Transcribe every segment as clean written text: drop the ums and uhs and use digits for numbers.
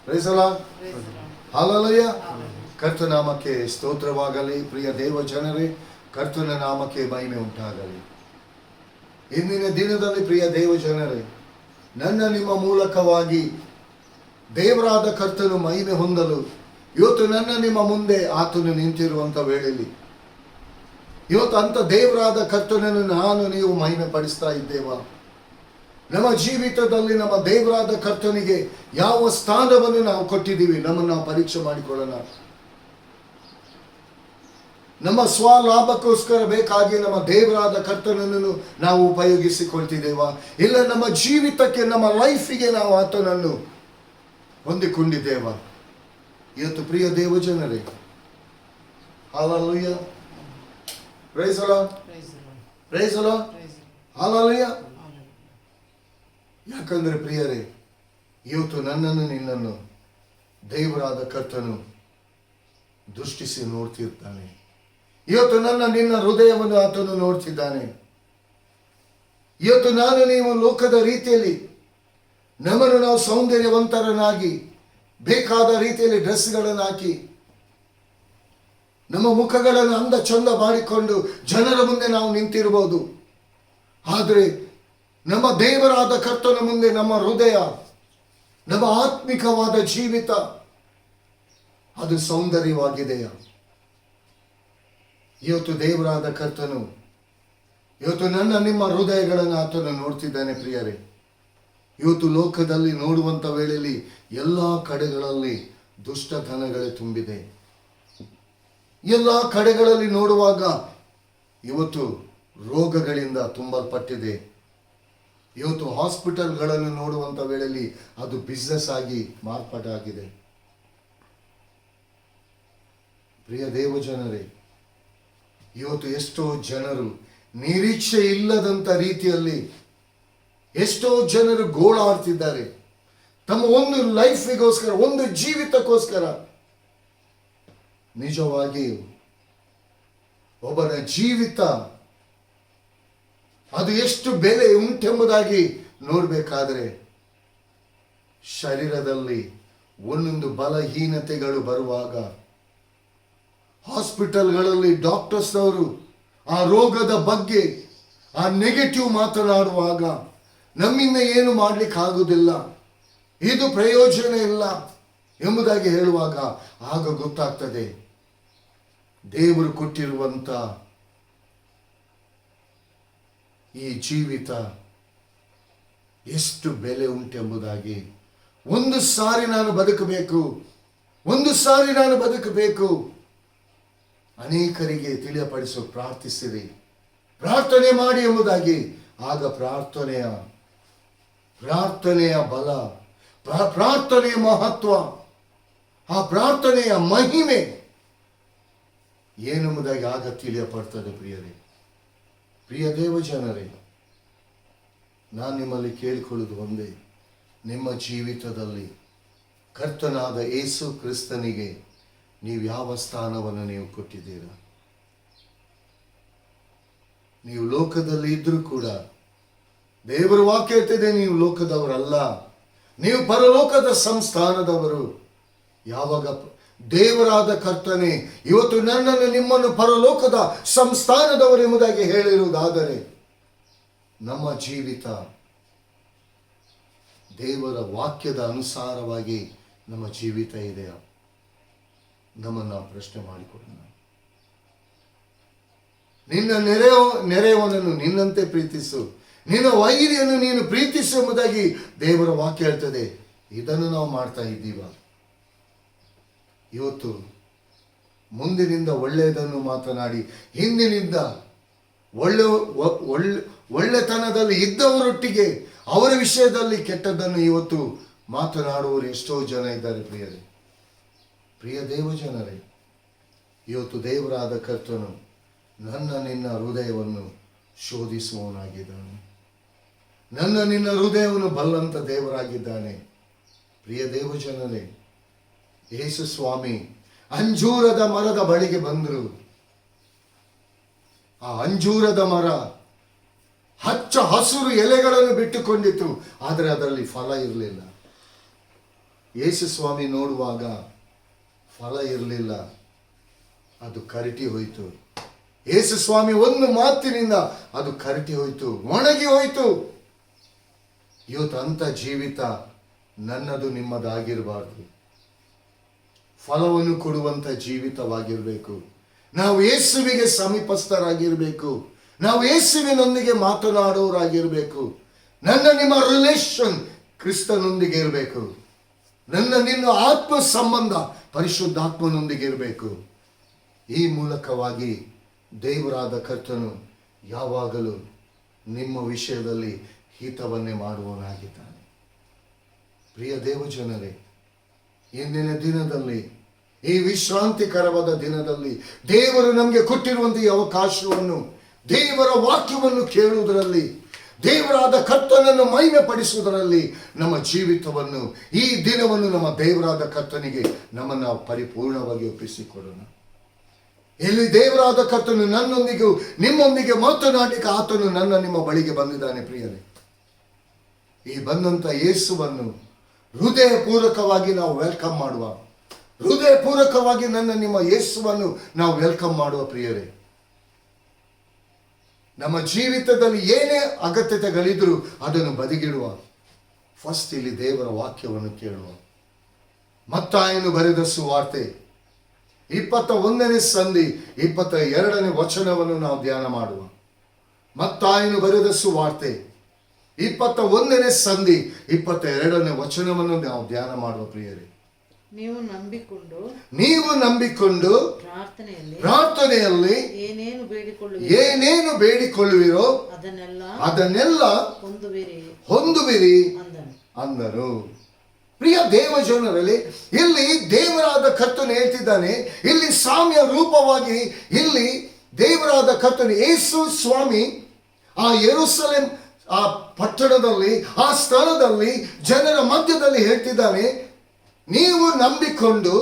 Price the lord. Hallelujah. ಕರ್ತನಾಮಕ್ಕೆ ಸ್ತೋತ್ರವಾಗಲಿ. ಪ್ರಿಯ ದೇವ ಜನರೇ, ಕರ್ತನ ನಾಮಕ್ಕೆ ಮಹಿಮೆ ಉಂಟಾಗಲಿ. ಇಂದಿನ ದಿನದಲ್ಲಿ ಪ್ರಿಯ ದೇವ ಜನರೇ, ನನ್ನ ನಿಮ್ಮ ಮೂಲಕವಾಗಿ ದೇವರಾದ ಕರ್ತನು ಮಹಿಮೆ ಹೊಂದಲು ಇವತ್ತು ನನ್ನ ನಿಮ್ಮ ಮುಂದೆ ಆತನು ನಿಂತಿರುವಂಥ ವೇಳೆಯಲ್ಲಿ ಇವತ್ತು ಅಂತ ದೇವರಾದ ಕರ್ತನನ್ನು ನಾನು ನೀವು ಮಹಿಮೆ ಪಡಿಸ್ತಾ ಇದ್ದೇವಾ? ನಮ್ಮ ಜೀವಿತದಲ್ಲಿ ನಮ್ಮ ದೇವರಾದ ಕರ್ತನಿಗೆ ಯಾವ ಸ್ಥಾನವನ್ನು ನಾವು ಕೊಟ್ಟಿದ್ದೀವಿ? ನಮ್ಮನ್ನು ನಾವು ಪರೀಕ್ಷೆ ಮಾಡಿಕೊಳ್ಳೋಣ. ನಮ್ಮ ಸ್ವಲಾಭಕ್ಕೋಸ್ಕರ ಬೇಕಾಗಿ ನಮ್ಮ ದೇವರಾದ ಕರ್ತನನ್ನು ನಾವು ಉಪಯೋಗಿಸಿಕೊಳ್ತಿದ್ದೇವಾ? ಇಲ್ಲ ನಮ್ಮ ಜೀವಿತಕ್ಕೆ, ನಮ್ಮ ಲೈಫಿಗೆ ನಾವು ಆತನನ್ನು ಹೊಂದಿಕೊಂಡಿದ್ದೇವಾ? ಇವತ್ತು ಪ್ರಿಯ ದೇವಜನರೇ, hallelujah, praise the lord, praise the lord, hallelujah. ಯಾಕಂದ್ರೆ ಪ್ರಿಯರೇ, ಇವತ್ತು ನನ್ನನ್ನು ನಿನ್ನನ್ನು ದೇವರಾದ ಕರ್ತನು ದೃಷ್ಟಿಸಿ ನೋಡ್ತಿರ್ತಾನೆ. ಇವತ್ತು ನನ್ನ ನಿನ್ನ ಹೃದಯವನ್ನು ಆತನು ನೋಡ್ತಿದ್ದಾನೆ. ಇವತ್ತು ನಾನು ನೀವು ಲೋಕದ ರೀತಿಯಲ್ಲಿ ನಮ್ಮನ್ನು ನಾವು ಸೌಂದರ್ಯವಂತರನ್ನಾಗಿ ಬೇಕಾದ ರೀತಿಯಲ್ಲಿ ಡ್ರೆಸ್ಗಳನ್ನು ಹಾಕಿ ನಮ್ಮ ಮುಖಗಳನ್ನು ಅಂದ ಚಂದ ಮಾಡಿಕೊಂಡು ಜನರ ಮುಂದೆ ನಾವು ನಿಂತಿರಬಹುದು. ಆದರೆ ನಮ್ಮ ದೇವರಾದ ಕರ್ತನ ಮುಂದೆ ನಮ್ಮ ಹೃದಯ, ನಮ್ಮ ಆತ್ಮಿಕವಾದ ಜೀವಿತ ಅದು ಸೌಂದರ್ಯವಾಗಿದೆಯಾ? ಇವತ್ತು ದೇವರಾದ ಕರ್ತನು ಇವತ್ತು ನನ್ನ ನಿಮ್ಮ ಹೃದಯಗಳನ್ನು ಆತನು ನೋಡ್ತಿದ್ದಾನೆ. ಪ್ರಿಯರೇ, ಇವತ್ತು ಲೋಕದಲ್ಲಿ ನೋಡುವಂಥ ವೇಳೆಯಲ್ಲಿ ಎಲ್ಲ ಕಡೆಗಳಲ್ಲಿ ದುಷ್ಟತನಗಳೇ ತುಂಬಿದೆ. ಎಲ್ಲ ಕಡೆಗಳಲ್ಲಿ ನೋಡುವಾಗ ಇವತ್ತು ರೋಗಗಳಿಂದ ತುಂಬಲ್ಪಟ್ಟಿದೆ. ಇವತ್ತು ಹಾಸ್ಪಿಟಲ್ಗಳನ್ನು ನೋಡುವಂಥ ವೇಳೆಯಲ್ಲಿ ಅದು ಬಿಸ್ನೆಸ್ ಆಗಿ ಮಾರ್ಪಾಟಾಗಿದೆ. ಪ್ರಿಯ ದೇವಜನರೇ, ಇವತ್ತು ಎಷ್ಟೋ ಜನರು ನಿರೀಕ್ಷೆ ಇಲ್ಲದಂಥ ರೀತಿಯಲ್ಲಿ ಎಷ್ಟೋ ಜನರು ಗೋಳಾಡ್ತಿದ್ದಾರೆ. ತಮ್ಮ ಒಂದು ಲೈಫಿಗೋಸ್ಕರ, ಒಂದು ಜೀವಿತಕ್ಕೋಸ್ಕರ. ನಿಜವಾಗಿ ಒಬ್ಬನ ಜೀವಿತ ಅದು ಎಷ್ಟು ಬೆಲೆ ಉಂಟೆಂಬುದಾಗಿ ನೋಡಬೇಕಾದ್ರೆ ಶರೀರದಲ್ಲಿ ಒಂದೊಂದು ಬಲಹೀನತೆಗಳು ಬರುವಾಗ ಹಾಸ್ಪಿಟಲ್ಗಳಲ್ಲಿ ಡಾಕ್ಟರ್ಸ್ ಅವರು ಆ ರೋಗದ ಬಗ್ಗೆ ಆ ನೆಗೆಟಿವ್ ಮಾತನಾಡುವಾಗ ನಮ್ಮಿಂದ ಏನು ಮಾಡ್ಲಿಕ್ಕೆ ಆಗುವುದಿಲ್ಲ, ಇದು ಪ್ರಯೋಜನ ಇಲ್ಲ ಎಂಬುದಾಗಿ ಹೇಳುವಾಗ ಆಗ ಗೊತ್ತಾಗ್ತದೆ ದೇವರು ಕೊಟ್ಟಿರುವಂತ ಈ ಜೀವಿತ ಎಷ್ಟು ಬೆಲೆ ಉಂಟೆಂಬುದಾಗಿ. ಒಂದು ಸಾರಿ ನಾನು ಬದುಕಬೇಕು, ಒಂದು ಸಾರಿ ನಾನು ಬದುಕಬೇಕು. ಅನೇಕರಿಗೆ ತಿಳಿಯಪಡಿಸೋ ಪ್ರಾರ್ಥಿಸಿರಿ, ಪ್ರಾರ್ಥನೆ ಮಾಡಿ ಎಂಬುದಾಗಿ. ಆಗ ಪ್ರಾರ್ಥನೆಯ ಬಲ, ಪ್ರಾರ್ಥನೆಯ ಮಹತ್ವ, ಆ ಪ್ರಾರ್ಥನೆಯ ಮಹಿಮೆ ಏನೆಂಬುದಾಗಿ ಆಗ ತಿಳಿಯಪಡ್ತದೆ. ಪ್ರಿಯರೇ, ಪ್ರಿಯ ದೇವಜನರೇ, ನಾನು ನಿಮ್ಮಲ್ಲಿ ಕೇಳಿಕೊಳ್ಳುವುದು ಒಂದೇ, ನಿಮ್ಮ ಜೀವಿತದಲ್ಲಿ ಕರ್ತನಾದ ಯೇಸು ಕ್ರಿಸ್ತನಿಗೆ ನೀವು ಯಾವ ಸ್ಥಾನವನ್ನು ನೀವು ಕೊಟ್ಟಿದ್ದೀರಾ? ನೀವು ಲೋಕದಲ್ಲಿ ಇದ್ರೂ ಕೂಡ ದೇವರ ವಾಕ್ಯ ಹೇಳ್ತಿದೆ, ನೀವು ಲೋಕದವರಲ್ಲ, ನೀವು ಪರಲೋಕದ ಸಂಸ್ಥಾನದವರು. ಯಾವಾಗ ದೇವರಾದ ಕರ್ತನೆ ಇವತ್ತು ನನ್ನನ್ನು ನಿಮ್ಮನ್ನು ಪರಲೋಕದ ಸಂಸ್ಥಾನದವರು ಎಂಬುದಾಗಿ ಹೇಳಿರುವುದಾದರೆ ನಮ್ಮ ಜೀವಿತ ದೇವರ ವಾಕ್ಯದ ಅನುಸಾರವಾಗಿ ನಮ್ಮ ಜೀವಿತ ಇದೆಯಾ? ನಮ್ಮನ್ನು ನಾವು ಪ್ರಶ್ನೆ ಮಾಡಿಕೊಳ್ಳೋಣ. ನಿನ್ನ ನೆರೆಯವನನ್ನು ನಿನ್ನಂತೆ ಪ್ರೀತಿಸು, ನಿನ್ನ ವೈರಿಯನ್ನು ನೀನು ಪ್ರೀತಿಸು ಎಂಬುದಾಗಿ ದೇವರ ವಾಕ್ಯ ಹೇಳ್ತದೆ. ಇದನ್ನು ನಾವು ಮಾಡ್ತಾ ಇದ್ದೀವ? ಇವತ್ತು ಮುಂದಿನಿಂದ ಒಳ್ಳೆಯದನ್ನು ಮಾತನಾಡಿ ಹಿಂದಿನಿಂದ ಒಳ್ಳೆತನದಲ್ಲಿ ಇದ್ದವರೊಟ್ಟಿಗೆ ಅವರ ವಿಷಯದಲ್ಲಿ ಕೆಟ್ಟದ್ದನ್ನು ಇವತ್ತು ಮಾತನಾಡುವವರು ಎಷ್ಟೋ ಜನ ಇದ್ದಾರೆ. ಪ್ರಿಯರೇ, ಪ್ರಿಯ ದೇವಜನರೇ, ಇವತ್ತು ದೇವರಾದ ಕರ್ತನು ನನ್ನ ನಿನ್ನ ಹೃದಯವನ್ನು ಶೋಧಿಸುವವನಾಗಿದ್ದಾನೆ. ನನ್ನ ನಿನ್ನ ಹೃದಯವನ್ನು ಬಲ್ಲಂತ ದೇವರಾಗಿದ್ದಾನೆ. ಪ್ರಿಯ ದೇವಜನರೇ, ಯೇಸು ಸ್ವಾಮಿ ಅಂಜೂರದ ಮರದ ಬಳಿಗೆ ಬಂದರು. ಆ ಅಂಜೂರದ ಮರ ಹಚ್ಚ ಹಸುರು ಎಲೆಗಳನ್ನು ಬಿಟ್ಟುಕೊಂಡಿತು, ಆದರೆ ಅದರಲ್ಲಿ ಫಲ ಇರಲಿಲ್ಲ. ಯೇಸು ಸ್ವಾಮಿ ನೋಡುವಾಗ ಫಲ ಇರಲಿಲ್ಲ, ಅದು ಕರಟಿ ಹೋಯಿತು. ಯೇಸು ಸ್ವಾಮಿ ಒಂದು ಮಾತಿನಿಂದ ಅದು ಕರಟಿ ಹೋಯಿತು, ಒಣಗಿ ಹೋಯಿತು. ಇವತ್ತು ಅಂಥ ಜೀವಿತ ನನ್ನದು ನಿಮ್ಮದಾಗಿರಬಾರ್ದು. ಫಲವನ್ನು ಕೊಡುವಂಥ ಜೀವಿತವಾಗಿರಬೇಕು. ನಾವು ಯೇಸುವಿಗೆ ಸಮೀಪಸ್ಥರಾಗಿರಬೇಕು. ನಾವು ಯೇಸುವಿನೊಂದಿಗೆ ಮಾತನಾಡೋರಾಗಿರಬೇಕು. ನನ್ನ ನಿಮ್ಮ ರಿಲೇಷನ್ ಕ್ರಿಸ್ತನೊಂದಿಗೆ ಇರಬೇಕು. ನನ್ನ ನಿನ್ನ ಆತ್ಮ ಸಂಬಂಧ ಪರಿಶುದ್ಧಾತ್ಮನೊಂದಿಗೆ ಇರಬೇಕು. ಈ ಮೂಲಕವಾಗಿ ದೇವರಾದ ಕರ್ತನು ಯಾವಾಗಲೂ ನಿಮ್ಮ ವಿಷಯದಲ್ಲಿ ಹಿತವನ್ನೇ ಮಾಡುವವನಾಗಿದ್ದಾನೆ. ಪ್ರಿಯ ದೇವಜನರೇ, ಇಂದಿನ ದಿನದಲ್ಲಿ, ಈ ವಿಶ್ರಾಂತಿಕರವಾದ ದಿನದಲ್ಲಿ ದೇವರು ನಮಗೆ ಕೊಟ್ಟಿರುವಂಥ ಈ ಅವಕಾಶವನ್ನು, ದೇವರ ವಾಕ್ಯವನ್ನು ಕೇಳುವುದರಲ್ಲಿ, ದೇವರಾದ ಕರ್ತನನ್ನು ಮಹಿಮೆ ಪಡಿಸುವುದರಲ್ಲಿ ನಮ್ಮ ಜೀವಿತವನ್ನು, ಈ ದಿನವನ್ನು ನಮ್ಮ ದೇವರಾದ ಕರ್ತನಿಗೆ ನಮ್ಮನ್ನು ನಾವು ಪರಿಪೂರ್ಣವಾಗಿ ಒಪ್ಪಿಸಿಕೊಡೋಣ. ಇಲ್ಲಿ ದೇವರಾದ ಕರ್ತನು ನನ್ನೊಂದಿಗೂ ನಿಮ್ಮೊಂದಿಗೆ ಮಾತನಾಡಲಿಕ್ಕೆ ಆತನು ನನ್ನ ನಿಮ್ಮ ಬಳಿಗೆ ಬಂದಿದ್ದಾನೆ. ಪ್ರಿಯರೇ, ಈ ಬಂದಂಥ ಯೇಸುವನ್ನು ಹೃದಯಪೂರ್ವಕವಾಗಿ ನಾವು ವೆಲ್ಕಮ್ ಮಾಡುವ, ಹೃದಯಪೂರ್ವಕವಾಗಿ ನನ್ನ ನಿಮ್ಮ ಯೇಸುವನ್ನು ನಾವು ವೆಲ್ಕಮ್ ಮಾಡುವ. ಪ್ರಿಯರೇ, ನಮ್ಮ ಜೀವಿತದಲ್ಲಿ ಏನೇ ಅಗತ್ಯತೆಗಳಿದ್ರೂ ಅದನ್ನು ಬದಿಗಿಡುವ. ಫಸ್ಟ್ ಇಲ್ಲಿ ದೇವರ ವಾಕ್ಯವನ್ನು ಕೇಳುವ. ಮತ್ತಾಯನು ಬರೆದ ಸುವಾರ್ತೆ 21ನೇ ಸಂಧಿ 22ನೇ ವಚನವನ್ನು ನಾವು ಧ್ಯಾನ ಮಾಡುವ. ಮತ್ತಾಯನು ಬರೆದ ಸುವಾರ್ತೆ 21ನೇ ಸಂಧಿ 22ನೇ ವಚನವನ್ನು ನಾವು ಧ್ಯಾನ ಮಾಡುವ. ಪ್ರಿಯರೇ, ನೀವು ನಂಬಿಕೊಂಡು ಪ್ರಾರ್ಥನೆಯಲ್ಲಿ ಏನೇನು ಬೇಡಿಕೊಳ್ಳುವಿರೋ ಅದನ್ನೆಲ್ಲ ಹೊಂದುವಿರಿ ಅಂದರು. ಪ್ರಿಯ ದೇವಜನರಲ್ಲಿ, ಇಲ್ಲಿ ದೇವರಾದ ಕರ್ತನು ಹೇಳ್ತಿದ್ದಾನೆ, ಇಲ್ಲಿ ಸಾಮ್ಯ ರೂಪವಾಗಿ ಇಲ್ಲಿ ದೇವರಾದ ಕರ್ತನು ಯೇಸು ಸ್ವಾಮಿ ಆ ಯೆರೂಸಲೇಮ್ ಆ ಪಟ್ಟಣದಲ್ಲಿ, ಆ ಸ್ಥಳದಲ್ಲಿ, ಜನರ ಮಧ್ಯದಲ್ಲಿ ಹೇಳ್ತಿದ್ದಾನೆ, ನೀವು ನಂಬಿಕೊಂಡು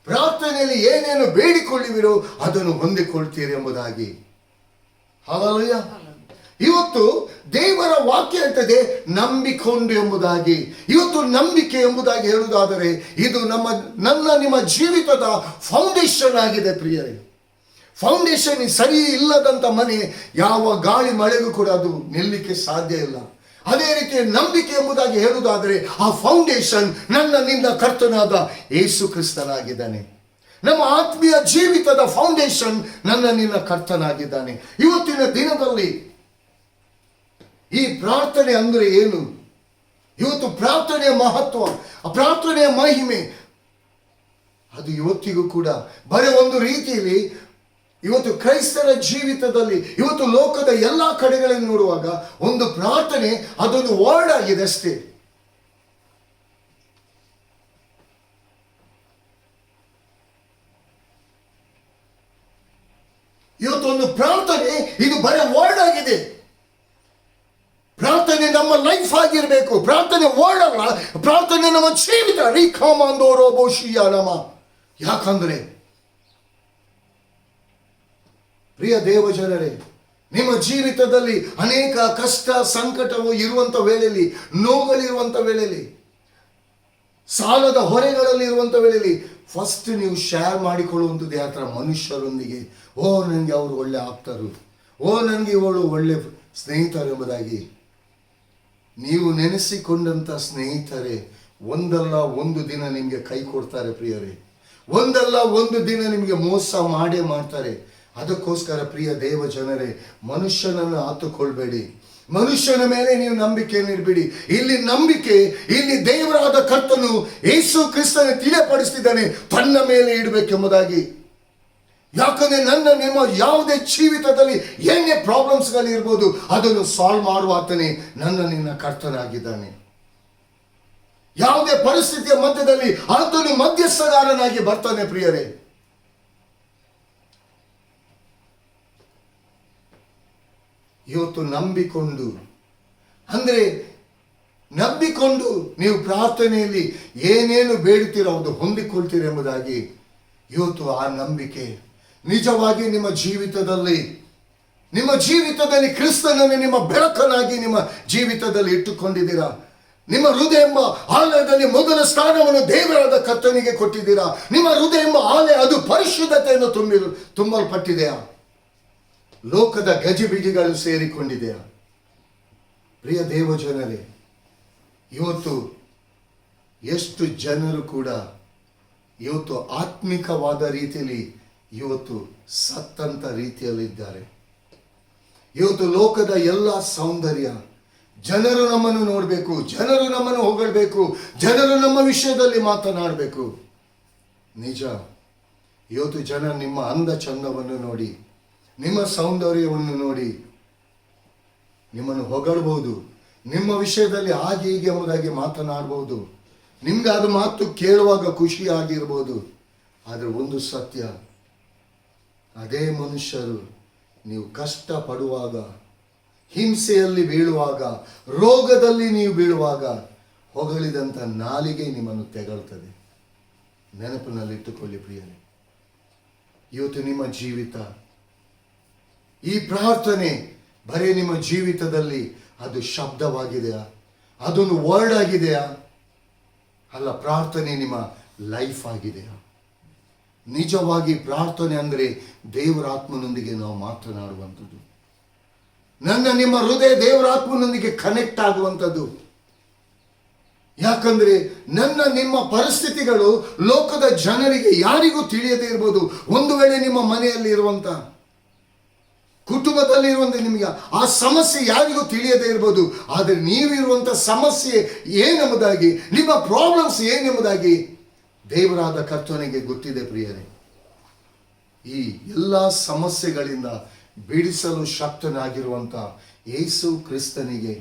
ಪ್ರಾರ್ಥನೆಯಲ್ಲಿ ಏನೇನು ಬೇಡಿಕೊಳ್ಳುವಿರೋ ಅದನ್ನು ಹೊಂದಿಕೊಳ್ತೀರಿ ಎಂಬುದಾಗಿ. ಹಲ್ಲೆಲೂಯ. ಇವತ್ತು ದೇವರ ವಾಕ್ಯ ಹೇಳ್ತದೆ ನಂಬಿಕೊಂಡು ಎಂಬುದಾಗಿ. ಇವತ್ತು ನಂಬಿಕೆ ಎಂಬುದಾಗಿ ಹೇಳುವುದಾದರೆ ಇದು ನನ್ನ ನಿಮ್ಮ ಜೀವಿತದ ಫೌಂಡೇಶನ್ ಆಗಿದೆ. ಪ್ರಿಯರೇ, ಫೌಂಡೇಶನ್ ಸರಿ ಇಲ್ಲದಂಥ ಮನೆ ಯಾವ ಗಾಳಿ ಮಳೆಗೂ ಕೂಡ ಅದು ನಿಲ್ಲಲಿಕ್ಕೆ ಸಾಧ್ಯ ಇಲ್ಲ. ಅದೇ ರೀತಿ ನಂಬಿಕೆ ಎಂಬುದಾಗಿ ಹೇಳುವುದಾದರೆ ಆ ಫೌಂಡೇಶನ್ ನಿನ್ನ ಕರ್ತನಾದ ಯೇಸು ಕ್ರಿಸ್ತನಾಗಿದ್ದಾನೆ. ನಮ್ಮ ಆತ್ಮೀಯ ಜೀವಿತದ ಫೌಂಡೇಶನ್ ನಿನ್ನ ಕರ್ತನಾಗಿದ್ದಾನೆ. ಇವತ್ತಿನ ದಿನದಲ್ಲಿ ಈ ಪ್ರಾರ್ಥನೆ ಅಂದರೆ ಏನು? ಇವತ್ತು ಪ್ರಾರ್ಥನೆಯ ಮಹತ್ವ, ಪ್ರಾರ್ಥನೆಯ ಮಹಿಮೆ ಅದು ಇವತ್ತಿಗೂ ಕೂಡ ಬರೀ ಒಂದು ರೀತಿಯಲ್ಲಿ ಇವತ್ತು ಕ್ರೈಸ್ತರ ಜೀವಿತದಲ್ಲಿ, ಇವತ್ತು ಲೋಕದ ಎಲ್ಲ ಕಡೆಗಳಲ್ಲಿ ನೋಡುವಾಗ ಒಂದು ಪ್ರಾರ್ಥನೆ ಅದೊಂದು ವರ್ಡ್ ಆಗಿದೆ ಅಷ್ಟೇ. ಇವತ್ತೊಂದು ಪ್ರಾರ್ಥನೆ ಇದು ಬರೀ ವರ್ಡ್ ಆಗಿದೆ. ಪ್ರಾರ್ಥನೆ ನಮ್ಮ ಲೈಫ್ ಆಗಿರಬೇಕು. ಪ್ರಾರ್ಥನೆ ವರ್ಡ್ ಅಲ್ಲ, ಪ್ರಾರ್ಥನೆ ನಮ್ಮ ಜೀವಿತ. ನಮ. ಯಾಕಂದ್ರೆ ಪ್ರಿಯ ದೇವಜನರೇ, ನಿಮ್ಮ ಜೀವಿತದಲ್ಲಿ ಅನೇಕ ಕಷ್ಟ ಸಂಕಟವು ಇರುವಂಥ ವೇಳೆಯಲ್ಲಿ, ನೋವುಗಳಿರುವಂಥ ವೇಳೆಯಲ್ಲಿ, ಸಾಲದ ಹೊರೆಗಳಲ್ಲಿ ಇರುವಂಥ ವೇಳೆಯಲ್ಲಿ ಫಸ್ಟ್ ನೀವು ಶೇರ್ ಮಾಡಿಕೊಳ್ಳುವಂಥದ್ದು ಯಾತ್ರ ಮನುಷ್ಯರೊಂದಿಗೆ. ಓ, ನನಗೆ ಅವರು ಒಳ್ಳೆ ಆಪ್ತರು, ಓ ನನಗೆ ಇವಳು ಒಳ್ಳೆ ಸ್ನೇಹಿತರು ಎಂಬುದಾಗಿ ನೀವು ನೆನೆಸಿಕೊಂಡಂಥ ಸ್ನೇಹಿತರೇ ಒಂದಲ್ಲ ಒಂದು ದಿನ ನಿಮಗೆ ಕೈ ಕೊಡ್ತಾರೆ. ಪ್ರಿಯರೇ, ಒಂದಲ್ಲ ಒಂದು ದಿನ ನಿಮಗೆ ಮೋಸ ಮಾಡೇ ಮಾಡ್ತಾರೆ. ಅದಕ್ಕೋಸ್ಕರ ಪ್ರಿಯ ದೇವ ಜನರೇ, ಮನುಷ್ಯನನ್ನು ಆತುಕೊಳ್ಬೇಡಿ, ಮನುಷ್ಯನ ಮೇಲೆ ನೀವು ನಂಬಿಕೆಯನ್ನು ಇಡಬೇಡಿ. ಇಲ್ಲಿ ನಂಬಿಕೆ, ಇಲ್ಲಿ ದೇವರಾದ ಕರ್ತನು ಯೇಸು ಕ್ರಿಸ್ತನ ತಿಳಿಯಪಡಿಸ್ತಿದ್ದಾನೆ ತನ್ನ ಮೇಲೆ ಇಡಬೇಕೆಂಬುದಾಗಿ. ಯಾಕಂದ್ರೆ ನಿಮ್ಮ ಯಾವುದೇ ಜೀವಿತದಲ್ಲಿ ಏನೇ ಪ್ರಾಬ್ಲಮ್ಸ್ಗಳಿರ್ಬೋದು ಅದನ್ನು ಸಾಲ್ವ್ ಮಾಡುವ ಆತನೇ ನಿನ್ನ ಕರ್ತನಾಗಿದ್ದಾನೆ. ಯಾವುದೇ ಪರಿಸ್ಥಿತಿಯ ಮಧ್ಯದಲ್ಲಿ ಆತನು ಮಧ್ಯಸ್ಥಗಾರನಾಗಿ ಬರ್ತಾನೆ. ಪ್ರಿಯರೇ, ಇವತ್ತು ನಂಬಿಕೊಂಡು ನೀವು ಪ್ರಾರ್ಥನೆಯಲ್ಲಿ ಏನೇನು ಬೇಡುತ್ತೀರೋ ಅದು ಹೊಂದಿಕೊಳ್ತೀರಿ ಎಂಬುದಾಗಿ. ಇವತ್ತು ಆ ನಂಬಿಕೆ ನಿಜವಾಗಿ ನಿಮ್ಮ ಜೀವಿತದಲ್ಲಿ ಕ್ರಿಸ್ತನನ್ನು ನಿಮ್ಮ ಬೆಳಕನಾಗಿ ನಿಮ್ಮ ಜೀವಿತದಲ್ಲಿ ಇಟ್ಟುಕೊಂಡಿದ್ದೀರಾ? ನಿಮ್ಮ ಹೃದಯ ಎಂಬ ಆಲಯದಲ್ಲಿ ಮೊದಲ ಸ್ಥಾನವನ್ನು ದೇವರಾದ ಕರ್ತನಿಗೆ ಕೊಟ್ಟಿದ್ದೀರಾ. ನಿಮ್ಮ ಹೃದಯ ಎಂಬ ಆಲಯ ಅದು ಪರಿಶುದ್ಧತೆಯನ್ನು ತುಂಬಲ್ಪಟ್ಟಿದೆಯಾ? ಲೋಕದ ಗಜಿಬಿಜಿಗಳು ಸೇರಿಕೊಂಡಿದೆಯಾ? ಪ್ರಿಯ ದೇವಜನರೇ, ಇವತ್ತು ಎಷ್ಟು ಜನರು ಕೂಡ ಇವತ್ತು ಆತ್ಮಿಕವಾದ ರೀತಿಯಲ್ಲಿ ಇವತ್ತು ಸತ್ತಂತ ರೀತಿಯಲ್ಲಿದ್ದಾರೆ. ಇವತ್ತು ಲೋಕದ ಎಲ್ಲ ಸೌಂದರ್ಯ, ಜನರು ನಮ್ಮನ್ನು ನೋಡಬೇಕು, ಜನರು ನಮ್ಮನ್ನು ಹೊಗಳಬೇಕು, ಜನರು ನಮ್ಮ ವಿಷಯದಲ್ಲಿ ಮಾತನಾಡಬೇಕು. ನಿಜ, ಇವತ್ತು ಜನ ನಿಮ್ಮ ಅಂದ ಚಂದವನ್ನು ನೋಡಿ, ನಿಮ್ಮ ಸೌಂದರ್ಯವನ್ನು ನೋಡಿ ನಿಮ್ಮನ್ನು ಹೊಗಳಬಹುದು, ನಿಮ್ಮ ವಿಷಯದಲ್ಲಿ ಹಾಗೆ ಹೀಗೆ ಎಂಬುದಾಗಿ ಮಾತನಾಡಬಹುದು. ನಿಮ್ಗೆ ಅದು ಮಾತು ಕೇಳುವಾಗ ಖುಷಿಯಾಗಿರ್ಬೋದು. ಆದರೆ ಒಂದು ಸತ್ಯ, ಅದೇ ಮನುಷ್ಯರು ನೀವು ಕಷ್ಟ ಪಡುವಾಗ, ಹಿಂಸೆಯಲ್ಲಿ ಬೀಳುವಾಗ, ರೋಗದಲ್ಲಿ ನೀವು ಬೀಳುವಾಗ ಹೊಗಳಿದಂಥ ನಾಲಿಗೆ ನಿಮ್ಮನ್ನು ತೆಗಳ್ತದೆ. ನೆನಪಿನಲ್ಲಿಟ್ಟುಕೊಳ್ಳಿ ಪ್ರಿಯರೇ, ಇವತ್ತು ನಿಮ್ಮ ಜೀವಿತ, ಈ ಪ್ರಾರ್ಥನೆ ಬರೀ ನಿಮ್ಮ ಜೀವಿತದಲ್ಲಿ ಅದು ಶಬ್ದವಾಗಿದೆಯಾ? ಅದೊಂದು ವರ್ಡ್ ಆಗಿದೆಯಾ? ಅಲ್ಲ, ಪ್ರಾರ್ಥನೆ ನಿಮ್ಮ ಲೈಫ್ ಆಗಿದೆಯಾ? ನಿಜವಾಗಿ ಪ್ರಾರ್ಥನೆ ಅಂದರೆ ದೇವರ ಆತ್ಮನೊಂದಿಗೆ ನಾವು ಮಾತನಾಡುವಂಥದ್ದು. ನಿಮ್ಮ ಹೃದಯ ದೇವರ ಆತ್ಮನೊಂದಿಗೆ ಕನೆಕ್ಟ್ ಆಗುವಂಥದ್ದು. ಯಾಕಂದ್ರೆ ನಿಮ್ಮ ಪರಿಸ್ಥಿತಿಗಳು ಲೋಕದ ಜನರಿಗೆ ಯಾರಿಗೂ ತಿಳಿಯದೇ ಇರ್ಬೋದು. ಒಂದು ವೇಳೆ ನಿಮ್ಮ ಮನೆಯಲ್ಲಿ ಇರುವಂತ, ಕುಟುಂಬದಲ್ಲಿ ಇರುವಂತ ನಿಮಗೆ ಆ ಸಮಸ್ಯೆ ಯಾರಿಗೂ ತಿಳಿಯದೇ ಇರ್ಬೋದು. ಆದರೆ ನೀವಿರುವಂತ ಸಮಸ್ಯೆ ಏನೆಂಬುದಾಗಿ, ನಿಮ್ಮ ಪ್ರಾಬ್ಲಮ್ಸ್ ಏನೆಂಬುದಾಗಿ ದೇವರಾದ ಕರ್ತನಿಗೆ ಗೊತ್ತಿದೆ ಪ್ರಿಯರೇ. ಈ ಎಲ್ಲ ಸಮಸ್ಯೆಗಳಿಂದ ಬಿಡಿಸಲು ಶಕ್ತನಾಗಿರುವಂತ ಯೇಸು ಕ್ರಿಸ್ತನಿಗೆ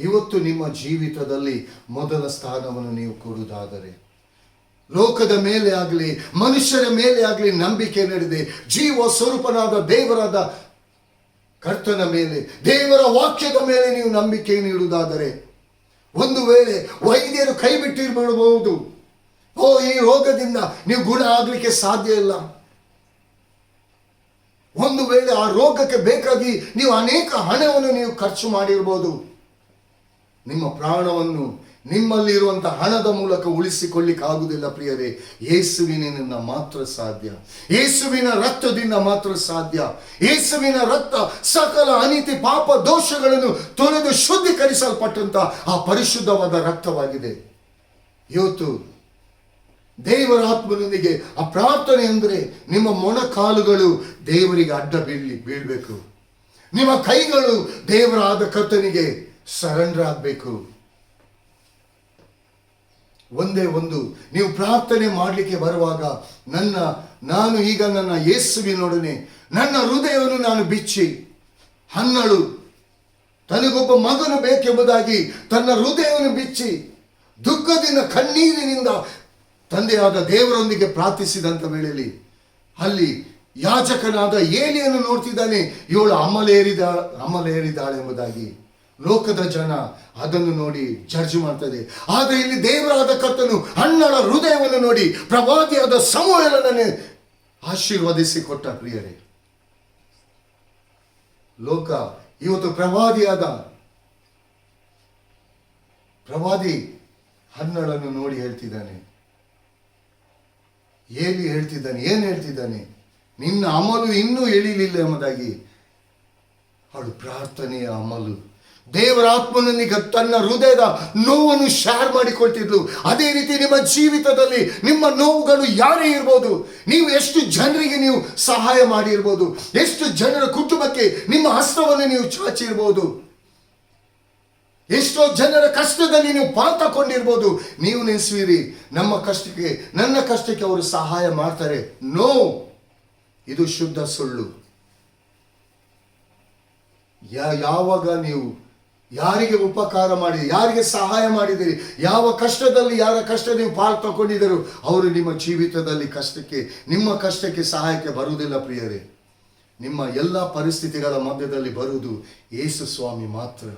ಇವತ್ತು ನಿಮ್ಮ ಜೀವಿತದಲ್ಲಿ ಮೊದಲ ಸ್ಥಾನವನ್ನು ನೀವು ಕೊಡುವುದಾದರೆ, ಲೋಕದ ಮೇಲೆ ಆಗಲಿ ಮನುಷ್ಯರ ಮೇಲೆ ಆಗಲಿ ನಂಬಿಕೆ ನಡೆದೆ ಜೀವ ಸ್ವರೂಪನಾದ ದೇವರಾದ ಕರ್ತನ ಮೇಲೆ, ದೇವರ ವಾಕ್ಯದ ಮೇಲೆ ನೀವು ನಂಬಿಕೆ ನೀಡುವುದಾದರೆ, ಒಂದು ವೇಳೆ ವೈದ್ಯರು ಕೈ ಬಿಟ್ಟಿರಬಹುದು, ಈ ರೋಗದಿಂದ ನೀವು ಗುಣ ಆಗಲಿಕ್ಕೆ ಸಾಧ್ಯ ಇಲ್ಲ. ಒಂದು ವೇಳೆ ಆ ರೋಗಕ್ಕೆ ಬೇಕಾಗಿ ನೀವು ಅನೇಕ ಹಣವನ್ನು ನೀವು ಖರ್ಚು ಮಾಡಿರ್ಬೋದು. ನಿಮ್ಮ ಪ್ರಾಣವನ್ನು ನಿಮ್ಮಲ್ಲಿರುವಂತಹ ಹಣದ ಮೂಲಕ ಉಳಿಸಿಕೊಳ್ಳಿಕ್ಕೆ ಆಗುವುದಿಲ್ಲ ಪ್ರಿಯರೇ. ಯೇಸುವಿನಿಂದ ಮಾತ್ರ ಸಾಧ್ಯ, ಯೇಸುವಿನ ರಕ್ತದಿಂದ ಮಾತ್ರ ಸಾಧ್ಯ. ಯೇಸುವಿನ ರಕ್ತ ಸಕಲ ಅನೀತಿ ಪಾಪ ದೋಷಗಳನ್ನು ತೊಳೆದು ಶುದ್ಧೀಕರಿಸಲ್ಪಟ್ಟಂತ ಆ ಪರಿಶುದ್ಧವಾದ ರಕ್ತವಾಗಿದೆ. ಇವತ್ತು ದೇವರ ಆತ್ಮನೊಂದಿಗೆ ಆ ಪ್ರಾರ್ಥನೆ ಅಂದರೆ ನಿಮ್ಮ ಮೊಣಕಾಲುಗಳು ದೇವರಿಗೆ ಅಡ್ಡ ಬೀಳ್ಬೇಕು, ನಿಮ್ಮ ಕೈಗಳು ದೇವರಾದ ಕರ್ತನಿಗೆ ಸರೆಂಡರ್ ಆಗಬೇಕು. ಒಂದೇ ಒಂದು, ನೀವು ಪ್ರಾರ್ಥನೆ ಮಾಡಲಿಕ್ಕೆ ಬರುವಾಗ ನಾನು ಈಗ ನನ್ನ ಯೇಸುವಿನೊಡನೆ ನನ್ನ ಹೃದಯವನ್ನು ನಾನು ಬಿಚ್ಚಿ, ಹನ್ನಳು ತನಗೊಬ್ಬ ಮಗನು ಬೇಕೆಂಬುದಾಗಿ ತನ್ನ ಹೃದಯವನ್ನು ಬಿಚ್ಚಿ ದುಃಖದಿಂದ ಕಣ್ಣೀರಿನಿಂದ ತಂದೆಯಾದ ದೇವರೊಂದಿಗೆ ಪ್ರಾರ್ಥಿಸಿದಂಥ ವೇಳೆಯಲ್ಲಿ ಅಲ್ಲಿ ಯಾಜಕನಾದ ಏಲಿಯನ್ನು ನೋಡ್ತಿದ್ದಾನೆ, ಇವಳು ಅಮಲೇರಿದಾಳೆ ಎಂಬುದಾಗಿ. ಲೋಕದ ಜನ ಅದನ್ನು ನೋಡಿ ಜಡ್ಜ್ ಮಾಡ್ತದೆ. ಆದರೆ ಇಲ್ಲಿ ದೇವರಾದ ಕರ್ತನು ಹನ್ನಳ ಹೃದಯವನ್ನು ನೋಡಿ ಪ್ರವಾದಿಯಾದ ಸಮುವೇಲನನ್ನೇ ಆಶೀರ್ವದಿಸಿ ಕೊಟ್ಟ ಪ್ರಿಯರೇ. ಲೋಕ ಇವತ್ತು ಪ್ರವಾದಿ ಹನ್ನಳನ್ನು ನೋಡಿ ಹೇಳ್ತಿದ್ದಾನೆ, ಏಲಿ ಹೇಳ್ತಿದ್ದಾನೆ, ಏನು ಹೇಳ್ತಿದ್ದಾನೆ, ನಿನ್ನ ಅಮಲು ಇನ್ನೂ ಎಳಿಲಿಲ್ಲ ಎಂಬುದಾಗಿ. ಅವಳು ಪ್ರಾರ್ಥನೆಯ ಅಮಲು, ದೇವರ ಆತ್ಮನೊಂದಿಗೆ ತನ್ನ ಹೃದಯದ ನೋವನ್ನು ಶೇರ್ ಮಾಡಿಕೊಳ್ತಿದ್ಲು. ಅದೇ ರೀತಿ ನಿಮ್ಮ ಜೀವಿತದಲ್ಲಿ ನಿಮ್ಮ ನೋವುಗಳು ಯಾರೇ ಇರ್ಬೋದು, ನೀವು ಎಷ್ಟು ಜನರಿಗೆ ನೀವು ಸಹಾಯ ಮಾಡಿರ್ಬೋದು, ಎಷ್ಟು ಜನರ ಕುಟುಂಬಕ್ಕೆ ನಿಮ್ಮ ಹಸ್ತವನ್ನು ನೀವು ಚಾಚಿರ್ಬೋದು, ಎಷ್ಟೋ ಜನರ ಕಷ್ಟದಲ್ಲಿ ನೀವು ಪಾಲ್ತಕೊಂಡಿರ್ಬೋದು. ನೀವು ನೆನೆಸುವಿರಿ, ನನ್ನ ಕಷ್ಟಕ್ಕೆ ಅವರು ಸಹಾಯ ಮಾಡ್ತಾರೆ. ನೋ, ಇದು ಶುದ್ಧ ಸುಳ್ಳು. ಯಾವಾಗ ನೀವು ಯಾರಿಗೆ ಉಪಕಾರ ಮಾಡಿ, ಯಾರಿಗೆ ಸಹಾಯ ಮಾಡಿದಿರಿ, ಯಾವ ಕಷ್ಟದಲ್ಲಿ ಯಾರ ಕಷ್ಟ ನೀವು ಪಾಲ್ ತಗೊಂಡಿದ್ದರು, ಅವರು ನಿಮ್ಮ ಜೀವಿತದಲ್ಲಿ ನಿಮ್ಮ ಕಷ್ಟಕ್ಕೆ ಸಹಾಯಕ್ಕೆ ಬರುವುದಿಲ್ಲ ಪ್ರಿಯರೇ. ನಿಮ್ಮ ಎಲ್ಲ ಪರಿಸ್ಥಿತಿಗಳ ಮಧ್ಯದಲ್ಲಿ ಬರುವುದು ಯೇಸು ಸ್ವಾಮಿ ಮಾತ್ರ.